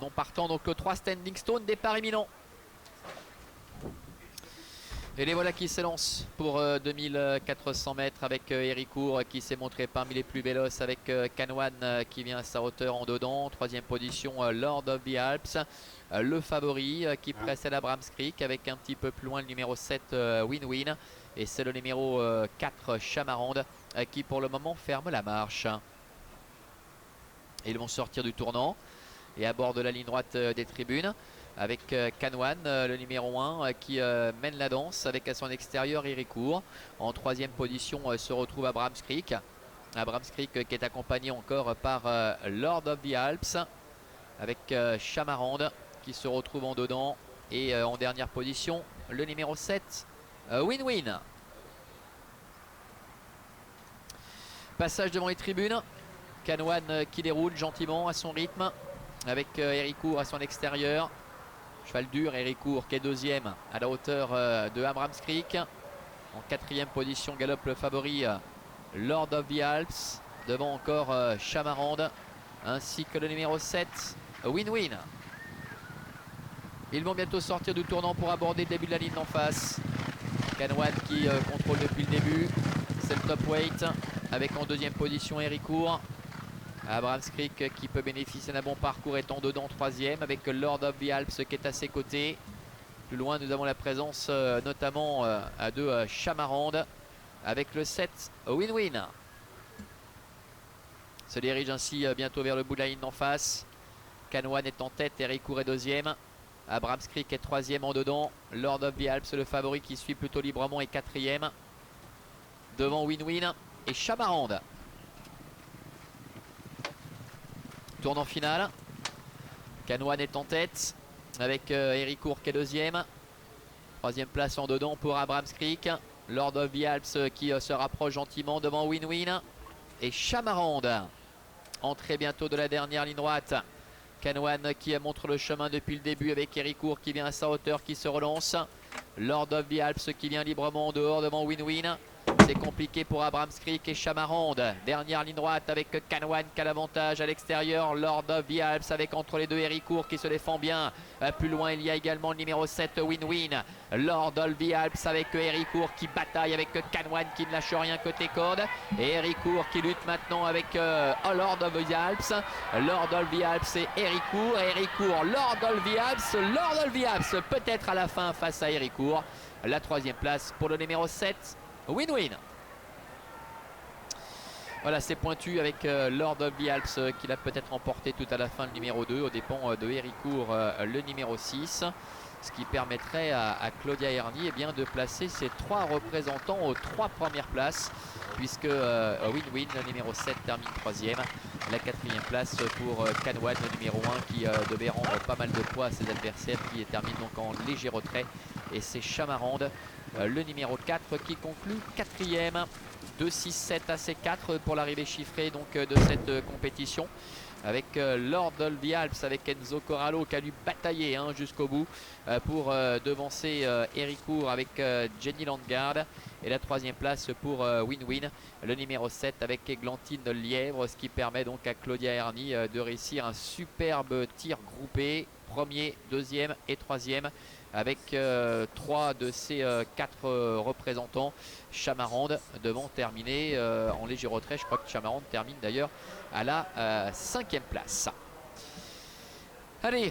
non partant. Donc le 3 Standing Stone, départ imminent. Et les voilà qui s'élancent pour 2400 mètres avec Héricourt qui s'est montré parmi les plus véloces avec Canwan qui vient à sa hauteur en dedans. Troisième position Lord of the Alps. Le favori qui précède Abrams Creek avec un petit peu plus loin le numéro 7 Win-Win. Et c'est le numéro 4 Chamarande qui pour le moment ferme la marche. Ils vont sortir du tournant et à bord de la ligne droite des tribunes avec Canwan, le numéro 1 qui mène la danse avec à son extérieur Héricourt. En troisième position se retrouve Abrams Creek. Abrams Creek qui est accompagné encore par Lord of the Alps avec Chamarande qui se retrouve en dedans. Et en dernière position le numéro 7 Win-Win. Passage devant les tribunes. Canwan qui déroule gentiment à son rythme avec Héricourt à son extérieur. Cheval dur, Héricourt qui est deuxième à la hauteur de Abrams Creek. En quatrième position galope le favori Lord of the Alps. Devant encore Chamarande ainsi que le numéro 7 Win-Win. Ils vont bientôt sortir du tournant pour aborder le début de la ligne d'en face. Canwan qui contrôle depuis le début. C'est le top weight avec en deuxième position Héricourt. Abrams Creek qui peut bénéficier d'un bon parcours étant dedans troisième avec Lord of the Alps qui est à ses côtés. Plus loin nous avons la présence notamment de Chamarande avec le 7 Win-Win. Se dirige ainsi bientôt vers le bout de la ligne d'en face. Canwan est en tête, Héricourt est deuxième. Abrams Creek est troisième en dedans. Lord of the Alps le favori qui suit plutôt librement est quatrième. Devant Win-Win et Chamarande. Tournant final. Canwan est en tête avec Héricourt qui est deuxième. Troisième place en dedans pour Abrams Creek. Lord of the Alps qui se rapproche gentiment devant Win-Win et Chamarande. Entrée bientôt de la dernière ligne droite. Canwan qui montre le chemin depuis le début avec Héricourt qui vient à sa hauteur, qui se relance. Lord of the Alps qui vient librement en dehors devant Win-Win. C'est compliqué pour Abrams Creek et Chamarande. Dernière ligne droite avec Canwan qui a l'avantage à l'extérieur. Lord of the Alps avec entre les deux Héricourt qui se défend bien. Plus loin il y a également le numéro 7 Win-Win. Lord of the Alps avec Héricourt qui bataille avec Canwan qui ne lâche rien côté corde. Et Héricourt qui lutte maintenant avec Lord of the Alps. Lord of the Alps et Héricourt. Héricourt, Lord of the Alps. Lord of the Alps peut-être à la fin face à Héricourt. La troisième place pour le numéro 7. Win-Win. Voilà, c'est pointu avec Lord of the Alps qui l'a peut-être remporté tout à la fin le numéro 2 aux dépens de Héricourt le numéro 6. Ce qui permettrait à Claudia Erny eh bien, de placer ses trois représentants aux trois premières places. Puisque Win-Win, le numéro 7, termine troisième. La quatrième place pour Canwan, le numéro 1, qui devait rendre pas mal de poids à ses adversaires, qui termine donc en léger retrait. Et c'est Chamarande, le numéro 4, qui conclut quatrième. 2-6-7 à C4 pour l'arrivée chiffrée donc, de cette compétition. Avec Lord of the Alps, avec Enzo Corallo qui a dû batailler jusqu'au bout pour devancer Héricourt avec Jenny Landgaard. Et la troisième place pour Win-Win, le numéro 7 avec Églantine Lièvre, ce qui permet donc à Claudia Erny de réussir un superbe tir groupé, premier, deuxième et troisième, avec trois de ces quatre représentants. Chamarande devant terminer en léger retrait. Je crois que Chamarande termine d'ailleurs à la 5e place. Allez,